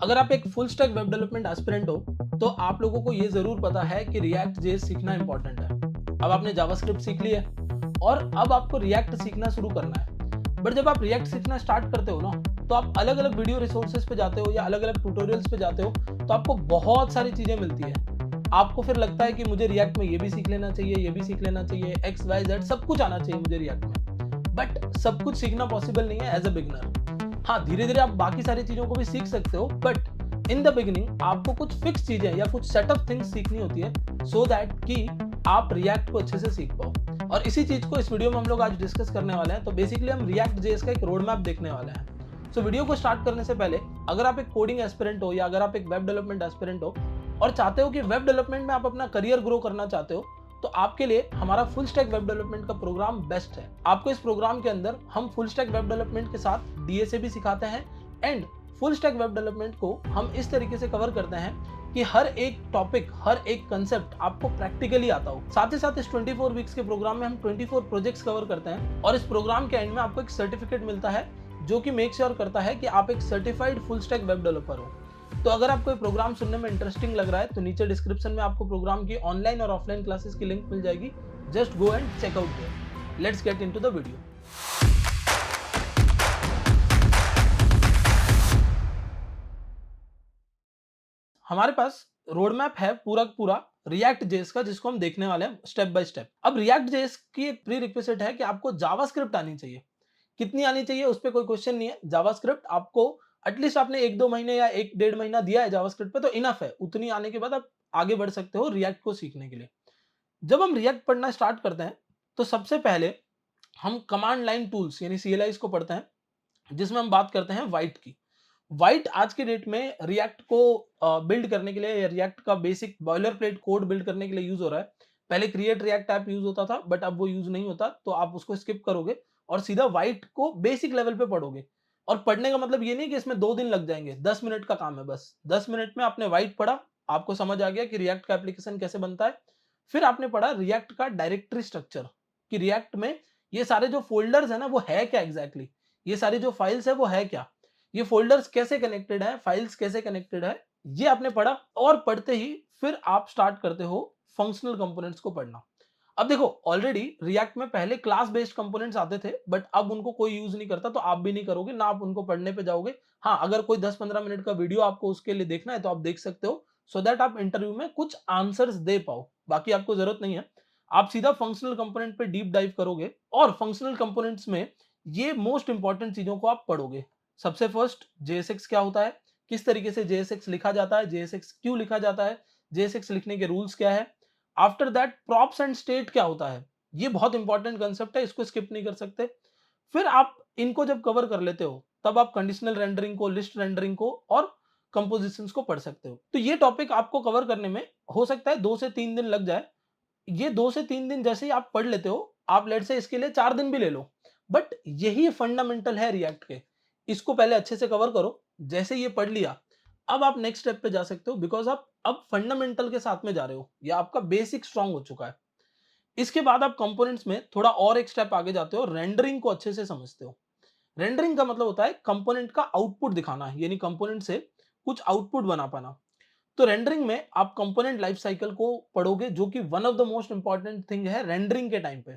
अगर आप एक full stack web development aspirant हो, तो आप लोगों को ये ज़रूर पता है कि रिएक्ट जेएस सीखना इंपॉर्टेंट है। अब आपने जावास्क्रिप्ट सीख ली है और अब आपको रिएक्ट सीखना शुरू करना है। बट जब आप रिएक्ट सीखना स्टार्ट करते हो ना, तो आप अलग-अलग वीडियो रिसोर्सेज पे जाते हो या अलग-अलग ट्यूटोरियल्स पे जाते हो, तो आपको बहुत सारी चीज़ें मिलती है। आपको फिर लगता है कि मुझे रिएक्ट में ये भी सीख लेना चाहिए, ये भी सीख लेना चाहिए, एक्स, वाई, ज़ेड सब कुछ आना चाहिए मुझे रिएक्ट में। बट सब कुछ सीखना पॉसिबल नहीं है एज़ अ बिगिनर। हाँ, धीरे-धीरे आप बाकी सारी चीज़ों को भी सीख सकते हो, बट इन द बिगिनिंग आपको कुछ फिक्स चीज़ें या कुछ सेट ऑफ थिंग्स सीखनी होती है सो दैट कि आप रिएक्ट को अच्छे से सीख पाओ। और इसी चीज़ को इस वीडियो में हम लोग आज डिस्कस करने वाले हैं। तो बेसिकली हम रिएक्ट जेएस का एक रोड मैप देखने वाले हैं। सो वीडियो को स्टार्ट करने से पहले, अगर आप एक कोडिंग एस्पिरेंट हो या अगर आप एक वेब डेवलपमेंट एस्पिरेंट हो और चाहते हो कि वेब डेवलपमेंट में आप अपना करियर ग्रो करना चाहते हो, तो आपके लिए हमारा फुल स्टैक वेब डेवलपमेंट का प्रोग्राम बेस्ट है। आपको इस प्रोग्राम के अंदर हम फुल स्टैक वेब डेवलपमेंट के साथ डीएसए भी सिखाते हैं and full stack web development को हम इस तरीके से कवर करते हैं कि हर एक टॉपिक, हर एक कंसेप्ट आपको प्रैक्टिकली आता हो। साथ ही साथ इस 24 वीक्स के प्रोग्राम में हम 24 प्रोजेक्ट्स कवर करते हैं और इस प्रोग्राम के एंड में आपको एक सर्टिफिकेट मिलता है जो कि मेक श्योर करता है कि आप एक certified full stack web developer हो। तो अगर आपको ये प्रोग्राम सुनने में इंटरेस्टिंग लग रहा है, तो नीचे डिस्क्रिप्शन में आपको प्रोग्राम की ऑनलाइन और ऑफलाइन क्लासेस की लिंक मिल जाएगी। Just go and check out there. Let's get into the video. हमारे पास रोड मैप है पूरा पूरा रिएक्ट जेएस का, जिसको हम देखने वाले हैं स्टेप बाय स्टेप। अब रिएक्ट जेएस की एक प्री रिक्विजिट है कि आपको जावास्क्रिप्ट आनी चाहिए। कितनी आनी चाहिए उस पे कोई क्वेश्चन नहीं है। जावास्क्रिप्ट आपको एटलीस्ट आपने 1-2 महीने या 1 डेढ़ महीना दिया है जावास्क्रिप्ट पे, तो इनफ है। उतनी आने के बाद आप आगे बढ़ सकते हो रिएक्ट को सीखने के लिए। जब हम रिएक्ट पढ़ना स्टार्ट करते हैं, तो सबसे पहले हम कमांड लाइन टूल्स यानी सीएलआईज को पढ़ते हैं, जिसमें हम बात करते हैं वाइट की। वाइट आज के डेट में रिएक्ट को बिल्ड करने के लिए या रिएक्ट का basic boiler plate code build करने के लिए यूज हो रहा है। पहले क्रिएट रिएक्ट ऐप यूज होता था, बट अब वो यूज नहीं होता, तो आप उसको स्किप करोगे और सीधा वाइट को बेसिक लेवल पे पढ़ोगे। और पढ़ने का मतलब ये नहीं कि इसमें 2 दिन लग जाएंगे, 10 मिनट का काम है बस। 10 मिनट में आपने वाइट पढ़ा, आपको समझ आ गया कि रिएक्ट का एप्लीकेशन कैसे बनता है। फिर आपने पढ़ा रिएक्ट का डायरेक्टरी स्ट्रक्चर, कि रिएक्ट में ये सारे जो फोल्डर्स है ना, वो है क्या एग्जैक्टली, ये सारी जो फाइल्स है वो है क्या, ये फोल्डर्स कैसे कनेक्टेड है, फाइल्स कैसे कनेक्टेड है, ये आपने पढ़ा। और पढ़ते ही फिर आप स्टार्ट करते हो फंक्शनल कंपोनेंट्स को पढ़ना। अब देखो, ऑलरेडी रिएक्ट में पहले क्लास बेस्ड कंपोनेंट्स आते थे, बट अब उनको कोई यूज नहीं करता, तो आप भी नहीं करोगे ना, आप उनको पढ़ने पे जाओगे। हाँ, अगर कोई 10-15 मिनट का वीडियो आपको उसके लिए देखना है तो आप देख सकते हो, सो दैट आप इंटरव्यू में कुछ आंसर्स दे पाओ। बाकी आपको जरूरत नहीं है। आप सीधा फंक्शनल कंपोनेंट पे डीप डाइव करोगे और फंक्शनल कंपोनेंट्स में ये मोस्ट इंपॉर्टेंट चीजों को आप पढ़ोगे। सबसे फर्स्ट, जेएसएक्स क्या होता है, किस तरीके से जेएसएक्स लिखा जाता है, जेएसएक्स क्यों लिखा जाता है, जेएसएक्स लिखने के रूल्स क्या है। After that, props and state क्या होता है, ये बहुत इंपॉर्टेंट कंसेप्ट है, इसको स्किप नहीं कर सकते। फिर आप इनको जब कवर कर लेते हो, तब आप कंडीशनल रेंडरिंग को, लिस्ट रेंडरिंग को और कंपोजिशंस को पढ़ सकते हो। तो ये टॉपिक आपको कवर करने में हो सकता है 2 से 3 दिन लग जाए। ये 2 से 3 दिन जैसे ही आप पढ़ लेते हो, आप लेट से इसके लिए 4 दिन भी ले लो, बट यही फंडामेंटल है रिएक्ट के। इसको पहले अच्छे से कवर करो। जैसे ये पढ़ लिया, अब आप नेक्स्ट स्टेप पे जा सकते हो, बिकॉज आप अब फंडामेंटल के साथ में जा रहे हो या आपका बेसिक स्ट्रांग हो चुका है। इसके बाद आप कंपोनेंट्स में थोड़ा और एक स्टेप आगे जाते हो, रेंडरिंग को अच्छे से समझते हो। रेंडरिंग का मतलब होता है कंपोनेंट का आउटपुट दिखाना, यानी कंपोनेंट से कुछ आउटपुट बना पाना। तो रेंडरिंग में आप कंपोनेंट लाइफ साइकिल को पढ़ोगे, जो कि one of the most important thing है रेंडरिंग के टाइम पे।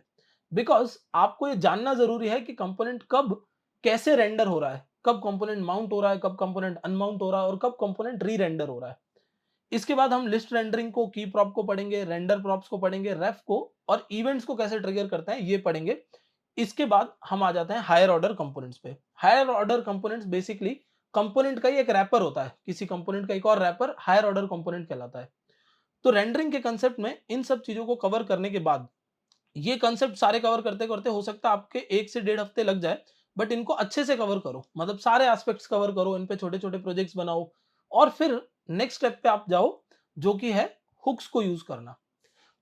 बिकॉज आपको ये जानना जरूरी है कि कंपोनेंट कब कैसे रेंडर हो रहा है, कब कंपोनेंट माउंट हो रहा है, कब कंपोनेंट अनमाउंट हो रहा है और कब कंपोनेंट री रेंडर हो रहा है। इसके बाद हम लिस्ट रेंडरिंग को, की प्रॉप को पढ़ेंगे, रेंडर प्रॉप्स को पढ़ेंगे, रेफ को और इवेंट्स को कैसे ट्रिगर करते हैं ये पढ़ेंगे। इसके बाद हम आ जाते हैं हायर ऑर्डर कंपोनेंट्स पे। Higher order components basically component का ही एक रैपर होता है, किसी कंपोनेंट का एक और रैपर हायर ऑर्डर कंपोनेंट कहलाता है। तो रेंडरिंग के कंसेप्ट में इन सब चीजों को कवर करने के बाद, ये कंसेप्ट सारे कवर करते करते हो सकता है आपके 1 से 1.5 हफ्ते लग जाए, बट इनको अच्छे से कवर करो, मतलब सारे एस्पेक्ट्स कवर करो, इन पे छोटे छोटे प्रोजेक्ट्स बनाओ और फिर नेक्स्ट स्टेप पे आप जाओ, जो कि है हुक्स को यूज करना।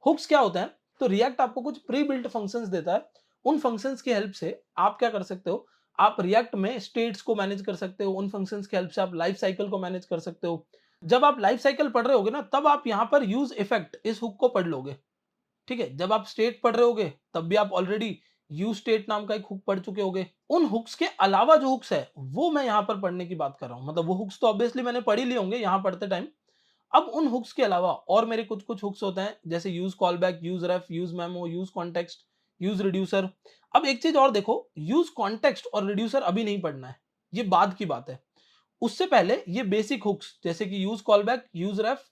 हुक्स क्या होता है? तो रिएक्ट आपको कुछ प्री बिल्ट फंक्शंस देता है। उन फंक्शंस की हेल्प से आप क्या कर सकते हो, आप रिएक्ट में स्टेट्स को मैनेज कर सकते हो। उन फंक्शंस की हेल्प से आप लाइफ साइकिल को मैनेज कर सकते हो। जब आप लाइफ साइकिल पढ़ रहे होगे ना, तब आप यहां पर यूज इफेक्ट इस हुक को पढ़ लोगे। ठीक है, जब आप स्टेट पढ़ रहे होगे तब भी आप ऑलरेडी यू स्टेट नाम का एक हुक पढ़ चुके होगे। उन हुक्स के अलावा जो हुक्स है वो मैं यहाँ पर पढ़ने की बात कर रहा हूँ। मतलब वो हुक्स तो ऑब्वियसली मैंने पढ़ ही लिए होंगे यहाँ पढ़ते टाइम। अब उन हुक्स के अलावा और मेरे कुछ-कुछ हुक्स होते हैं, जैसे use callback, use ref, use memo, use context, use reducer. अब एक चीज़ और देखो, यूज़ कॉन्टेक्स्ट और रिड्यूसर अभी नहीं पढ़ना है, ये बाद की बात है। उससे पहले ये बेसिक हुक्स जैसे कि यूज़ कॉलबैक, यूज़ रेफ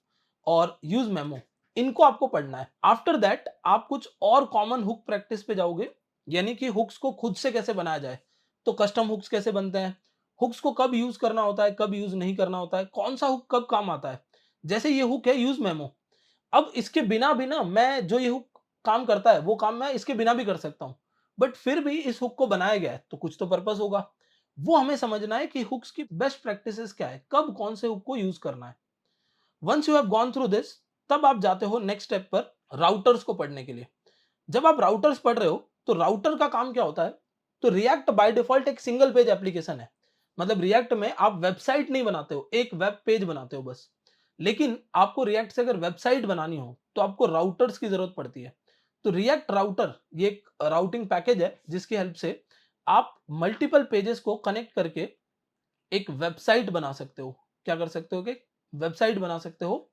और यूज़ मेमो, इनको आपको पढ़ना है। आफ्टर दैट आप कुछ और कॉमन हुक प्रैक्टिस पे जाओगे, यानी कि हुक्स को खुद से कैसे बनाया जाए। तो कस्टम हुक्स कैसे बनते हैं, हुक्स को कब यूज़ करना होता है, कब यूज़ नहीं करना होता है, कौन-सा हुक कब काम आता है। जैसे ये हुक है यूज़ मेमो, अब इसके बिना-बिना मैं जो ये हुक काम करता है, वो काम मैं इसके बिना भी कर सकता हूँ। बट फिर भी इस हुक को बनाया गया है, तो कुछ तो पर्पस होगा। वो हमें समझना है कि हुक्स की बेस्ट प्रैक्टिसेस क्या है, कब कौन से हुक को यूज़ करना है। Once you have gone through this, तब आप जाते हो नेक्स्ट स्टेप पर राउटर्स को पढ़ने के लिए। जब आप राउटर्स पढ़ रहे हो, तो राउटर का काम क्या होता है? तो रिएक्ट बाय डिफॉल्ट एक सिंगल पेज एप्लीकेशन है। मतलब रिएक्ट में आप वेबसाइट नहीं बनाते हो, एक वेब पेज बनाते हो बस। लेकिन आपको रिएक्ट से अगर वेबसाइट बनानी हो, तो आपको राउटर्स की जरूरत पड़ती है। तो रिएक्ट राउटर ये एक राउटिंग पैकेज है जिसकी हेल्प से आप मल्टीपल पेजेस को कनेक्ट करके एक वेबसाइट बना सकते हो। क्या कर सकते हो कि वेबसाइट बना सकते हो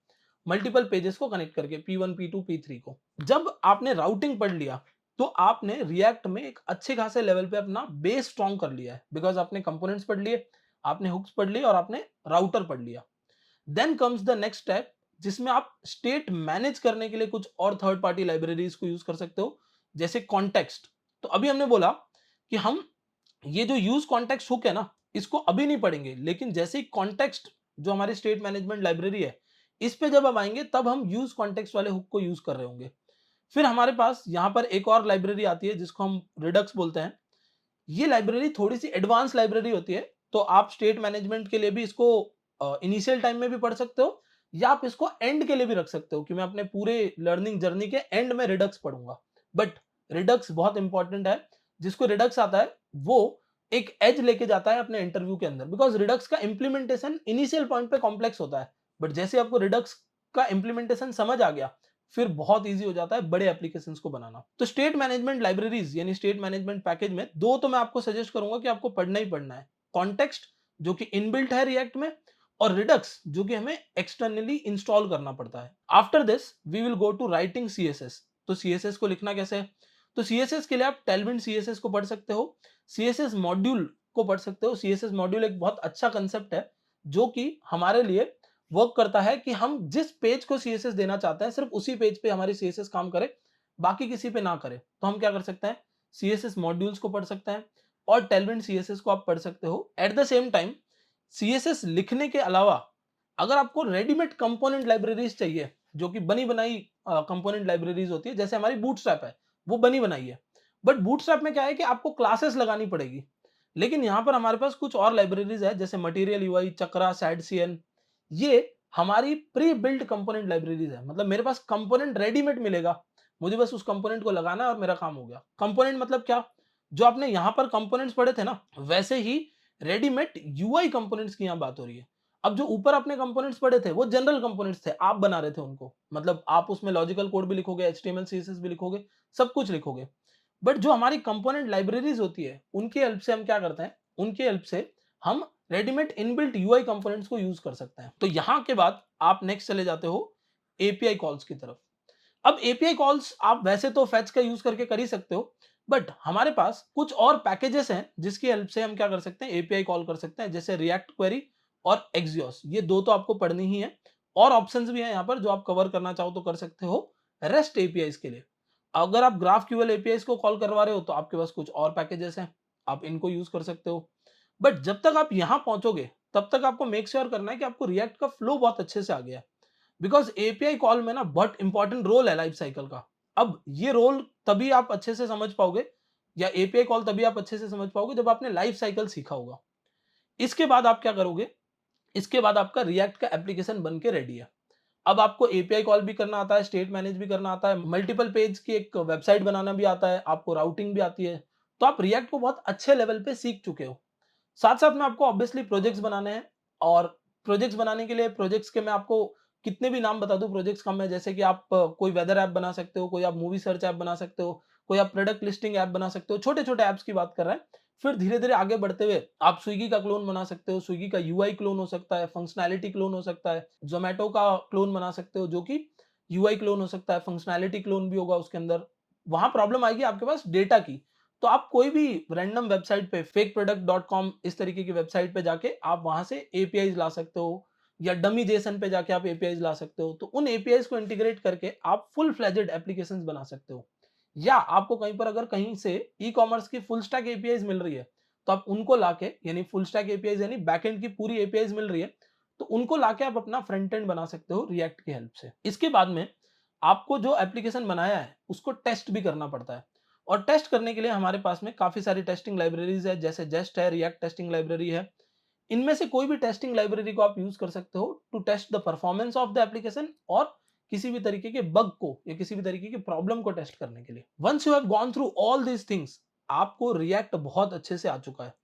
मल्टीपल पेजेस को कनेक्ट करके P1, P2, P3 को। जब आपने राउटिंग पढ़ लिया, तो आपने रिएक्ट में एक अच्छे खासे लेवल पे अपना बेस स्ट्रॉन्ग कर लिया है, बिकॉज़ आपने कंपोनेंट्स पढ़ लिए, आपने हुक्स पढ़ लिए और आपने राउटर पढ़ लिया। Then comes the next step, जिसमें आप स्टेट मैनेज करने के लिए कुछ और थर्ड पार्टी लाइब्रेरीज को यूज कर सकते हो, जैसे कॉन्टेक्स्ट। तो अभी हमने बोला कि हम ये जो यूज कॉन्टेक्स्ट हुक है ना, इसको अभी नहीं पढ़ेंगे, लेकिन जैसे ही कॉन्टेक्स्ट जो हमारी स्टेट मैनेजमेंट लाइब्रेरी है, इस पे जब हम आएंगे तब हम यूज कॉन्टेक्स्ट वाले हुक को यूज कर रहे होंगे। फिर हमारे पास यहाँ पर एक और लाइब्रेरी आती है जिसको हम रिडक्स बोलते हैं। ये लाइब्रेरी थोड़ी सी एडवांस लाइब्रेरी होती है, तो आप स्टेट मैनेजमेंट के लिए भी इसको इनिशियल टाइम में भी पढ़ सकते हो, या आप इसको एंड के लिए भी रख सकते हो कि मैं अपने पूरे लर्निंग जर्नी के एंड में रिडक्स पढ़ूंगा। बट रिडक्स बहुत इंपॉर्टेंट है। जिसको रिडक्स आता है वो एक एज लेके जाता है अपने इंटरव्यू के अंदर, बिकॉज रिडक्स का इंप्लीमेंटेशन इनिशियल पॉइंट पे कॉम्प्लेक्स होता है, बट जैसे आपको रिडक्स का इंप्लीमेंटेशन समझ आ गया, फिर बहुत इजी हो जाता है बड़े एप्लीकेशंस को बनाना। तो स्टेट मैनेजमेंट लाइब्रेरीज यानी स्टेट मैनेजमेंट पैकेज में दो तो मैं आपको सजेस्ट करूंगा कि आपको पढ़ना ही पढ़ना है। कॉन्टेक्स्ट जो कि इनबिल्ट है रिएक्ट में, और रिडक्स जो कि हमें एक्सटर्नली इंस्टॉल करना पड़ता है। After this we will go to writing CSS. तो सीएसएस को लिखना कैसे है? तो सीएसएस के लिए आप टेलविंड सीएसएस को पढ़ सकते हो, सीएसएस मॉड्यूल को पढ़ सकते हो। सीएसएस मॉड्यूल एक बहुत अच्छा कंसेप्ट है जो कि हमारे लिए वर्क करता है कि हम जिस पेज को सीएसएस देना चाहते हैं, सिर्फ उसी पेज पे हमारी सीएसएस काम करे, बाकी किसी पे ना करे। तो हम क्या कर सकते हैं, सीएसएस मॉड्यूल्स को पढ़ सकते हैं और टेलविंड सीएसएस को आप पढ़ सकते हो। At the same time CSS लिखने के अलावा अगर आपको रेडीमेड कंपोनेंट लाइब्रेरीज चाहिए, जो कि बनी बनाई कंपोनेंट लाइब्रेरीज होती है, जैसे हमारी बूटस्ट्रैप है, वो बनी बनाई है। बट बूटस्ट्रैप में क्या है कि आपको क्लासेस लगानी पड़ेगी। लेकिन यहाँ पर हमारे पास कुछ और लाइब्रेरीज है, जैसे मटेरियल यूआई, चक्रा, सैडसीएन। ये हमारी प्री बिल्ट कंपोनेंट लाइब्रेरीज है। मतलब मेरे पास कंपोनेंट रेडीमेड मिलेगा, मुझे बस उस कंपोनेंट को लगाना है और मेरा काम हो गया। कंपोनेंट मतलब क्या? जो आपने यहाँ पर कंपोनेंट्स पढ़े थे ना, वैसे ही रेडीमेड यूआई कंपोनेंट्स की यहाँ बात हो रही है। अब जो ऊपर आपने कंपोनेंट्स पढ़े थे वो जनरल कंपोनेंट्स थे, आप बना रहे थे उनको। मतलब आप उसमें लॉजिकल कोड भी लिखोगे, एचटीएमएल सीएसएस भी लिखोगे, सब कुछ लिखोगे। बट जो हमारी कंपोनेंट लाइब्रेरीज होती है, उनकी हेल्प से हम क्या करते हैं, उनकी हेल्प से हम रेडीमेड इनबिल्ट यूआई कंपोनेंट्स को यूज कर सकते हैं। तो यहां के बाद आप नेक्स्ट चले जाते हो एपीआई कॉल्स की तरफ। अब एपीआई कॉल्स आप वैसे तो फेच का यूज करके कर ही सकते हो, बट हमारे पास कुछ और पैकेजेस हैं जिसकी हेल्प से हम क्या कर सकते हैं, एपीआई कॉल कर सकते हैं, जैसे रिएक्ट क्वेरी और एक्सियोस। ये दो तो आपको पढ़नी ही है, और ऑप्शंस भी हैं यहाँ पर जो आप कवर करना चाहो तो कर सकते हो रेस्ट एपीआईज के लिए। अगर आप ग्राफ क्यूएल एपीआईज को कॉल करवा रहे हो तो आपके पास कुछ और पैकेजेस हैं, आप इनको यूज कर सकते हो। बट जब तक आप यहां पहुंचोगे, तब तक आपको मेक श्योर करना है कि आपको रिएक्ट का फ्लो बहुत अच्छे से आ गया है, बिकॉज एपीआई कॉल में ना बहुत इंपॉर्टेंट रोल है लाइफ साइकिल का। अब ये रोल तभी आप अच्छे से समझ पाओगे, या एपीआई कॉल तभी आप अच्छे से समझ पाओगे जब आपने लाइफ साइकिल सीखा होगा। इसके बाद आप क्या करोगे, इसके बाद आपका रिएक्ट का एप्लीकेशन बन के रेडी है। अब आपको एपीआई कॉल भी करना आता है, स्टेट मैनेज भी करना आता है, मल्टीपल पेज की एक वेबसाइट बनाना भी आता है, आपको राउटिंग भी आती है। तो आप रिएक्ट को बहुत अच्छे लेवल पे सीख चुके हो। साथ साथ में आपको ऑब्वियसली प्रोजेक्ट्स बनाने हैं, और प्रोजेक्ट्स बनाने के लिए प्रोजेक्ट्स के मैं आपको कितने भी नाम बता दूं, प्रोजेक्ट्स कम है। जैसे कि आप कोई वेदर ऐप बना सकते हो, कोई आप मूवी सर्च ऐप बना सकते हो, कोई आप प्रोडक्ट लिस्टिंग ऐप बना सकते हो, छोटे-छोटे ऐप्स की बात कर रहे हैं। फिर धीरे-धीरे आगे बढ़ते हुए आप स्विगी का क्लोन बना सकते हो, स्विगी का यूआई क्लोन हो सकता है, फंक्शनैलिटी क्लोन हो सकता है, ज़ोमैटो का क्लोन बना सकते हो जो कि यूआई क्लोन हो सकता है, फंक्शनैलिटी क्लोन भी होगा उसके अंदर। वहाँ प्रॉब्लम आएगी आपके पास डेटा की, तो आप कोई भी रैंडम वेबसाइट पे fakeproduct.com इस तरीके की वेबसाइट पे जाके आप वहाँ से एपीआईज़ ला सकते हो या डमी जेसन पे जाके आप एपीआईज़ ला सकते हो। तो उन एपीआईज़ को इंटीग्रेट करके आप फुल फ्लेजेड एप्लीकेशंस बना सकते हो। या आपको कहीं पर अगर कहीं से ई-कॉमर्स की फुल स्टैक एपीआईज़ मिल रही है, तो आप उनको लाके यानी फुल स्टैक एपीआईज़ यानी बैकएंड की पूरी एपीआईज़ मिल रही है, तो उनको लाके आप अपना फ्रंट एंड बना सकते हो रिएक्ट की हेल्प से। इसके बाद में आपको जो एप्लीकेशन बनाया है, उसको टेस्ट भी करना पड़ता है और टेस्ट करने के लिए हमारे पास में काफ़ी सारी टेस्टिंग लाइब्रेरीज़ है, जैसे जेस्ट है, रिएक्ट टेस्टिंग लाइब्रेरी है। इनमें से कोई भी टेस्टिंग लाइब्रेरी को आप यूज़ कर सकते हो to test the performance of the application और किसी भी तरीके के बग को या किसी भी तरीके की प्रॉब्लम को टेस्ट करने के लिए। Once you have gone through all these things, आपको रिएक्ट बहुत अच्छे से आ चुका है।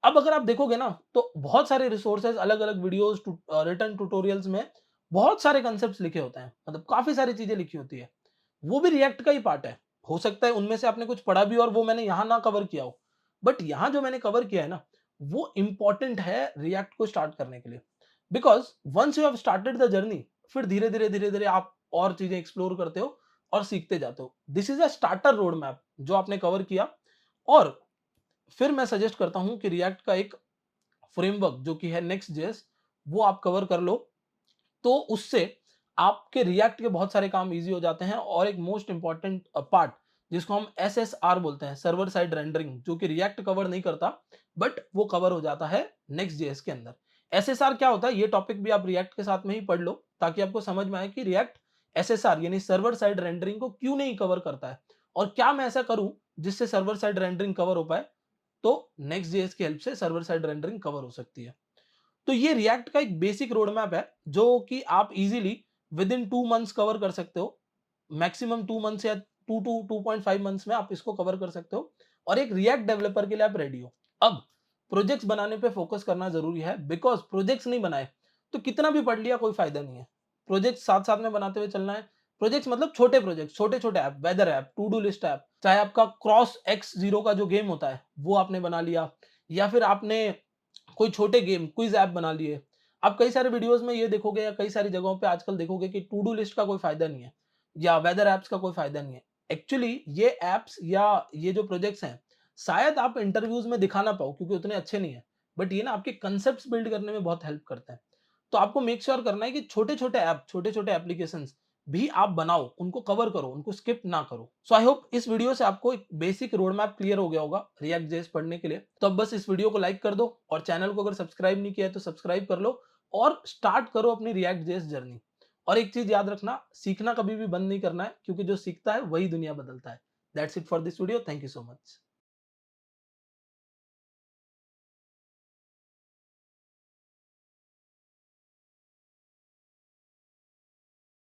अब अगर आप देखोगे ना, तो बहुत सारे रिसोर्सेज अलग-अलग वीडियोज़ रिटन ट्यूटोरियल्स में बहुत सारे कांसेप्ट्स लिखे होते हैं। मतलब काफ़ी सारी चीज़ें लिखी होती है। वो भी रिएक्ट का ही पार्ट है। हो सकता है उनमें से आपने कुछ पढ़ा भी और वो मैंने यहाँ ना कवर किया हो। बट यहाँ जो मैंने कवर किया है ना, वो इम्पोर्टेंट है रिएक्ट को स्टार्ट करने के लिए। Because once you have started the journey, फिर धीरे-धीरे आप और चीज़ें एक्सप्लोर करते हो और सीखते जाते हो। This is a starter road map जो आपने कवर किया और फिर मैं सजेस्ट करता हूँ कि रिएक्ट का एक फ्रेमवर्क जो कि है नेक्स्ट जेएस, वो आप कवर कर लो। तो उससे आपके रिएक्ट के बहुत सारे काम ईज़ी हो जाते हैं और एक मोस्ट इम्पोर्टेंट पार्ट जिसको हम एसएसआर बोलते हैं, सर्वर साइड रेंडरिंग, जो कि रिएक्ट कवर नहीं करता, बट वो कवर हो जाता है नेक्स्ट जेएस के अंदर। एसएसआर क्या होता है, ये टॉपिक भी आप रिएक्ट के साथ में ही पढ़ लो ताकि आपको समझ में आए कि रिएक्ट एसएसआर यानी सर्वर साइड रेंडरिंग को क्यों नहीं कवर करता है और क्या मैं ऐसा करूं जिससे सर्वर साइड रेंडरिंग कवर हो पाए, तो नेक्स्ट जेएस की हेल्प से सर्वर साइड रेंडरिंग कवर हो सकती है। तो ये रिएक्ट का एक बेसिक रोड मैप है जो कि आप easily with in 2 months cover कर सकते हो। मैक्सिमम 2 मंथ्स या 2 टू 2.5 मंथ्स में आप इसको कवर कर सकते हो और एक रिएक्ट डेवलपर के लिए आप रेडी हो। अब प्रोजेक्ट्स बनाने पे फोकस करना जरूरी है बिकॉज़ प्रोजेक्ट्स नहीं बनाए तो कितना भी पढ़ लिया कोई फायदा नहीं है। प्रोजेक्ट्स साथ-साथ में बनाते हुए चलना है। प्रोजेक्ट्स मतलब छोटे प्रोजेक्ट्स, छोटे-छोटे app, weather app, to do list app, चाहे आपका क्रॉस एक्स ज़ीरो का जो गेम होता है, वो आपने बना लिया या फिर आपने कोई छोटे गेम, क्विज़ ऐप बना लिए। आप कई सारे वीडियोज़ में ये देखोगे या कई सारी जगहों पे आजकल देखोगे कि टू डू लिस्ट का कोई फ़ायदा नहीं है या वेदर ऐप्स का कोई फ़ायदा नहीं है। एक्चुअली ये ऐप्स या ये जो प्रोजेक्ट्स हैं, शायद आप इंटरव्यूज़ में दिखा ना पाओ क्योंकि उतने अच्छे नहीं हैं। बट ये ना आपके कांसेप्ट्स बिल्ड करने में बहुत हेल्प करते हैं। तो आपको मेक श्योर करना है कि छोटे-छोटे ऐप, छोटे-छोटे एप्लीकेशंस भी आप बनाओ, उनको कवर करो, उनको स्किप ना करो। सो आई होप इस वीडियो से आपको एक बेसिक रोड मैप क्लियर हो गया होगा रिएक्ट जेएस पढ़ने के लिए। तो अब बस इस वीडियो को लाइक कर दो और चैनल को अगर सब्सक्राइब नहीं किया है तो सब्सक्राइब कर लो और स्टार्ट करो अपनी रिएक्ट जेएस जर्नी। और एक चीज़ याद रखना, सीखना कभी भी बंद नहीं करना है क्योंकि जो सीखता है वही दुनिया बदलता है। That's it for this video. Thank you so much.